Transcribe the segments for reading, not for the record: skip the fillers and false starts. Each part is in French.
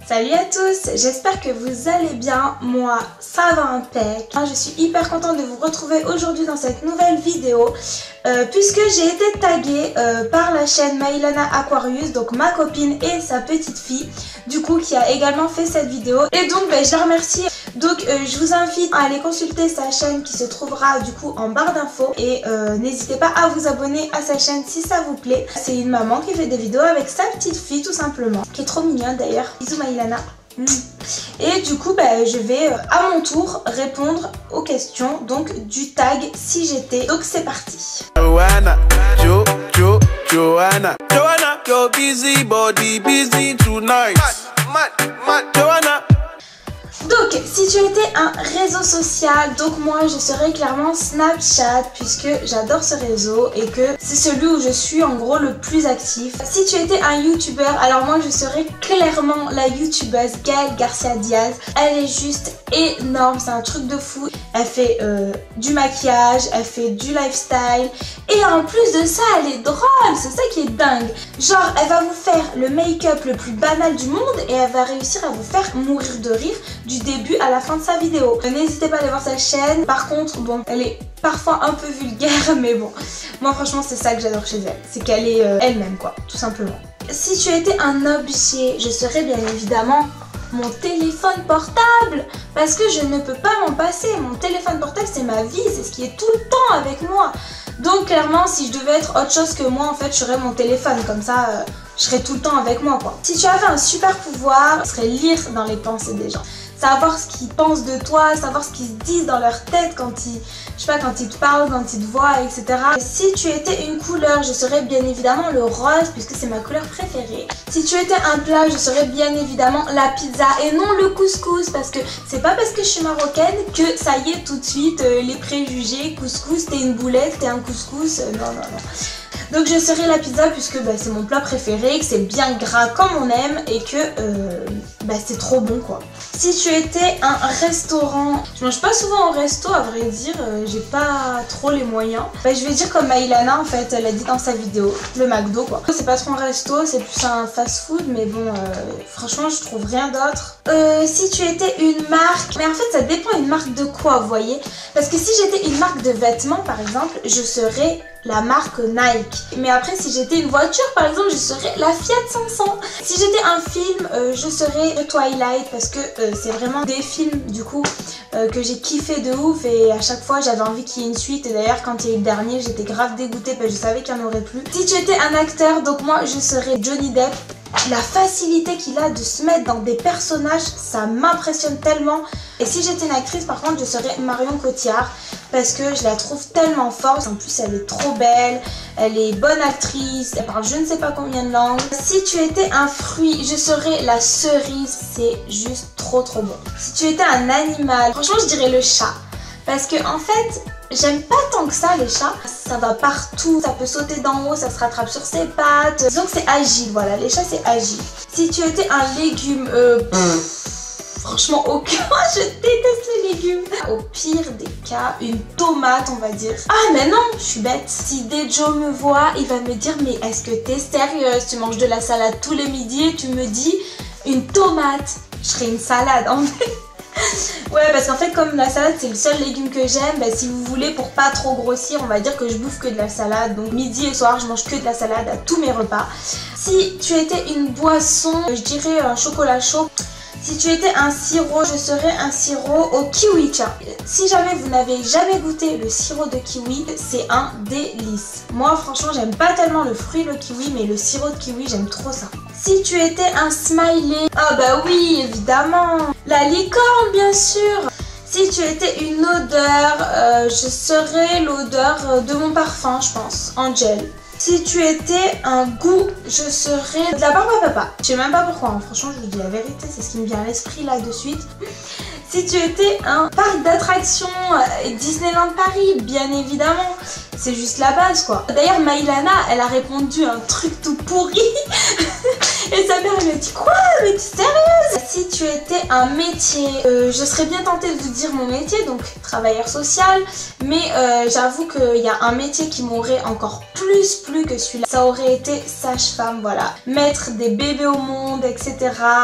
Salut à tous, j'espère que vous allez bien, moi ça va impec. Je suis hyper contente de vous retrouver aujourd'hui dans cette nouvelle vidéo puisque j'ai été taguée par la chaîne Mailana Aquarius, donc ma copine et sa petite fille du coup qui a également fait cette vidéo et donc je la remercie. Donc je vous invite à aller consulter sa chaîne qui se trouvera du coup en barre d'infos et n'hésitez pas à vous abonner à sa chaîne si ça vous plaît. C'est une maman qui fait des vidéos avec sa petite fille tout simplement, qui est trop mignonne d'ailleurs. Bisous Mailana. Et du coup je vais à mon tour répondre aux questions donc du tag si j'étais. Donc c'est parti. Joanna, Joanna, your busy body busy tonight. Joanna. Donc si tu étais un réseau social, donc moi je serais clairement Snapchat puisque j'adore ce réseau et que c'est celui où je suis en gros le plus actif. Si tu étais un youtubeur, alors moi je serais clairement la youtubeuse Gaëlle Garcia Diaz. Elle est juste énorme, c'est un truc de fou. Elle fait du maquillage, elle fait du lifestyle et en plus de ça elle est drôle, c'est ça qui est dingue. Genre elle va vous faire le make-up le plus banal du monde et elle va réussir à vous faire mourir de rire du début à la fin de sa vidéo. N'hésitez pas à aller voir sa chaîne. Par contre bon, elle est parfois un peu vulgaire mais bon, moi franchement c'est ça que j'adore chez elle, c'est qu'elle est elle-même quoi, tout simplement. Si tu étais un objet, je serais bien évidemment mon téléphone portable parce que je ne peux pas m'en passer. Mon téléphone portable c'est ma vie, c'est ce qui est tout le temps avec moi. Donc clairement si je devais être autre chose que moi en fait je serais mon téléphone, comme ça je serais tout le temps avec moi quoi. Si tu avais un super pouvoir, ce serait lire dans les pensées des gens. Savoir ce qu'ils pensent de toi, savoir ce qu'ils se disent dans leur tête quand ils, je sais pas, quand ils te parlent, quand ils te voient, etc. Si tu étais une couleur, je serais bien évidemment le rose puisque c'est ma couleur préférée. Si tu étais un plat, je serais bien évidemment la pizza et non le couscous parce que c'est pas parce que je suis marocaine que ça y est tout de suite les préjugés, couscous, t'es une boulette, t'es un couscous, non. Donc je serais la pizza puisque c'est mon plat préféré, que c'est bien gras comme on aime et que c'est trop bon quoi. Si tu étais un restaurant, je mange pas souvent au resto à vrai dire, j'ai pas trop les moyens. Je vais dire comme Mailana en fait, elle a dit dans sa vidéo, le McDo quoi. C'est pas trop un resto, c'est plus un fast food mais bon franchement je trouve rien d'autre. Si tu étais une marque, mais en fait ça dépend une marque de quoi vous voyez. Parce que si j'étais une marque de vêtements par exemple, je serais la marque Nike. Mais après si j'étais une voiture par exemple je serais la Fiat 500. Si j'étais un film je serais Twilight parce que c'est vraiment des films du coup que j'ai kiffé de ouf et à chaque fois j'avais envie qu'il y ait une suite et d'ailleurs quand il y a eu le dernier j'étais grave dégoûtée parce que je savais qu'il n'y en aurait plus. Si tu étais un acteur donc moi je serais Johnny Depp. La facilité qu'il a de se mettre dans des personnages, ça m'impressionne tellement. Et si j'étais une actrice par contre je serais Marion Cotillard parce que je la trouve tellement forte. En plus elle est trop belle, elle est bonne actrice, elle parle je ne sais pas combien de langues. Si tu étais un fruit, je serais la cerise, c'est juste trop bon. Si tu étais un animal, franchement je dirais le chat. Parce que en fait, j'aime pas tant que ça les chats. Ça va partout, ça peut sauter d'en haut, ça se rattrape sur ses pattes. Disons que c'est agile, voilà, les chats c'est agile. Si tu étais un légume, franchement aucun, je déteste les légumes. Au pire des cas, une tomate on va dire. Ah mais non, je suis bête. Si Dejo me voit, il va me dire mais est-ce que t'es sérieuse? Tu manges de la salade tous les midis et tu me dis une tomate. Je serais une salade en fait. Ouais parce qu'en fait comme la salade c'est le seul légume que j'aime, si vous voulez pour pas trop grossir on va dire que je bouffe que de la salade. Donc midi et soir je mange que de la salade à tous mes repas. Si tu étais une boisson, je dirais un chocolat chaud. Si tu étais un sirop, je serais un sirop au kiwi. Tiens, si jamais vous n'avez jamais goûté le sirop de kiwi, c'est un délice. Moi franchement j'aime pas tellement le fruit le kiwi mais le sirop de kiwi j'aime trop ça. Si tu étais un smiley, ah bah oui évidemment, la licorne bien sûr. Si tu étais une odeur, je serais l'odeur de mon parfum je pense, Angel. Si tu étais un goût, je serais de la barbe à papa. Je sais même pas pourquoi, hein. Franchement je vous dis la vérité, c'est ce qui me vient à l'esprit là de suite. Si tu étais un parc d'attractions, Disneyland Paris, bien évidemment, c'est juste la base quoi. D'ailleurs Mailana, elle a répondu un truc tout pourri et sa mère elle me dit quoi, mais t'es sérieuse? Si tu étais un métier, je serais bien tentée de vous dire mon métier, donc travailleur social, mais j'avoue qu'il y a un métier qui m'aurait encore plus plu que celui-là. Ça aurait été sage-femme, voilà. Mettre des bébés au monde, etc.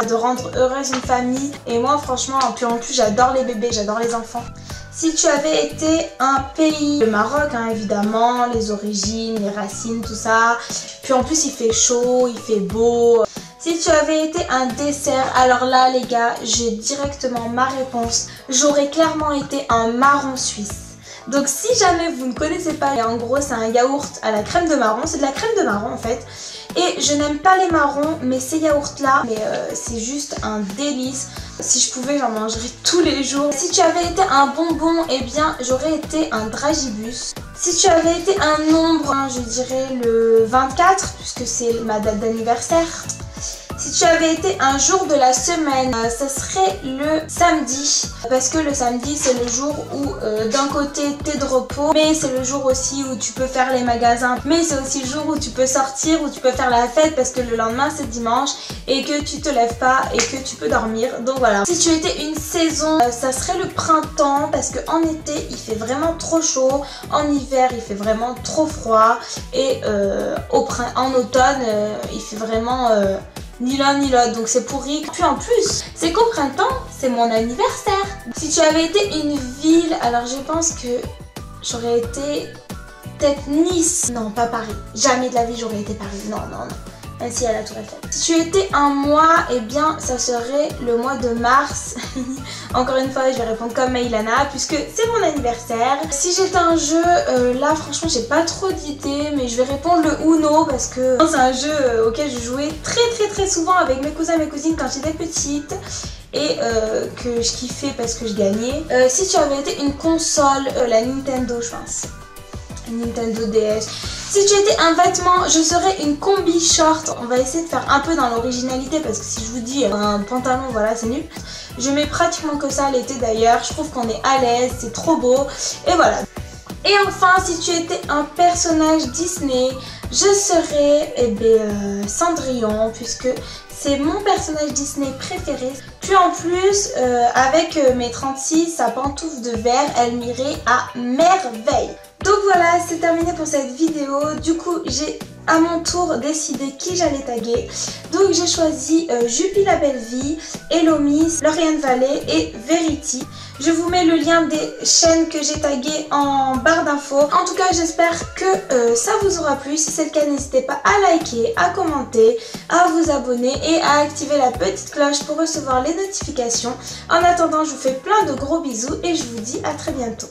De rendre heureuse une famille. Et moi franchement, en plus j'adore les bébés, j'adore les enfants. Si tu avais été un pays, le Maroc hein, évidemment, les origines, les racines, tout ça. Puis en plus il fait chaud, il fait beau. Si tu avais été un dessert, alors là les gars, j'ai directement ma réponse. J'aurais clairement été un marron suisse. Donc si jamais vous ne connaissez pas, en gros c'est un yaourt à la crème de marron, c'est de la crème de marron en fait. Et je n'aime pas les marrons, mais ces yaourts là, c'est juste un délice. Si je pouvais, j'en mangerais tous les jours. Si tu avais été un bonbon, eh bien j'aurais été un dragibus. Si tu avais été un nombre, je dirais le 24, puisque c'est ma date d'anniversaire. Si tu avais été un jour de la semaine, ça serait le samedi. Parce que le samedi, c'est le jour où d'un côté, t'es de repos. Mais c'est le jour aussi où tu peux faire les magasins. Mais c'est aussi le jour où tu peux sortir, où tu peux faire la fête. Parce que le lendemain, c'est dimanche. Et que tu te lèves pas et que tu peux dormir. Donc voilà. Si tu étais une saison, ça serait le printemps. Parce qu'en été, il fait vraiment trop chaud. En hiver, il fait vraiment trop froid. Et en automne, il fait vraiment... ni l'un ni l'autre, donc c'est pourri. Puis en plus, c'est qu'au printemps, c'est mon anniversaire. Si tu avais été une ville, alors je pense que j'aurais été peut-être Nice. Non, pas Paris. Jamais de la vie j'aurais été Paris. Non, non, non. Même si elle a tout à fait. Si tu étais un mois, eh bien ça serait le mois de mars. Encore une fois, je vais répondre comme Maïlana puisque c'est mon anniversaire. Si j'étais un jeu, là franchement j'ai pas trop d'idées, mais je vais répondre le Uno parce que c'est un jeu auquel je jouais très souvent avec mes cousins et mes cousines quand j'étais petite. Et que je kiffais parce que je gagnais. Si tu avais été une console, la Nintendo je pense. Nintendo DS. Si tu étais un vêtement, je serais une combi short. On va essayer de faire un peu dans l'originalité parce que si je vous dis un pantalon, voilà, c'est nul. Je mets pratiquement que ça l'été d'ailleurs. Je trouve qu'on est à l'aise, c'est trop beau. Et voilà. Et enfin, si tu étais un personnage Disney, je serais Cendrillon puisque c'est mon personnage Disney préféré. Puis en plus, avec mes 36, sa pantoufle de verre, elle m'irait à merveille. Donc voilà, c'est terminé pour cette vidéo. Du coup, j'ai à mon tour décidé qui j'allais taguer. Donc j'ai choisi Juppie la Belle Vie, Elomis, Lauriane Vallée et Verity. Je vous mets le lien des chaînes que j'ai taguées en barre d'infos. En tout cas, j'espère que ça vous aura plu. Si c'est le cas, n'hésitez pas à liker, à commenter, à vous abonner et à activer la petite cloche pour recevoir les notifications. En attendant, je vous fais plein de gros bisous et je vous dis à très bientôt.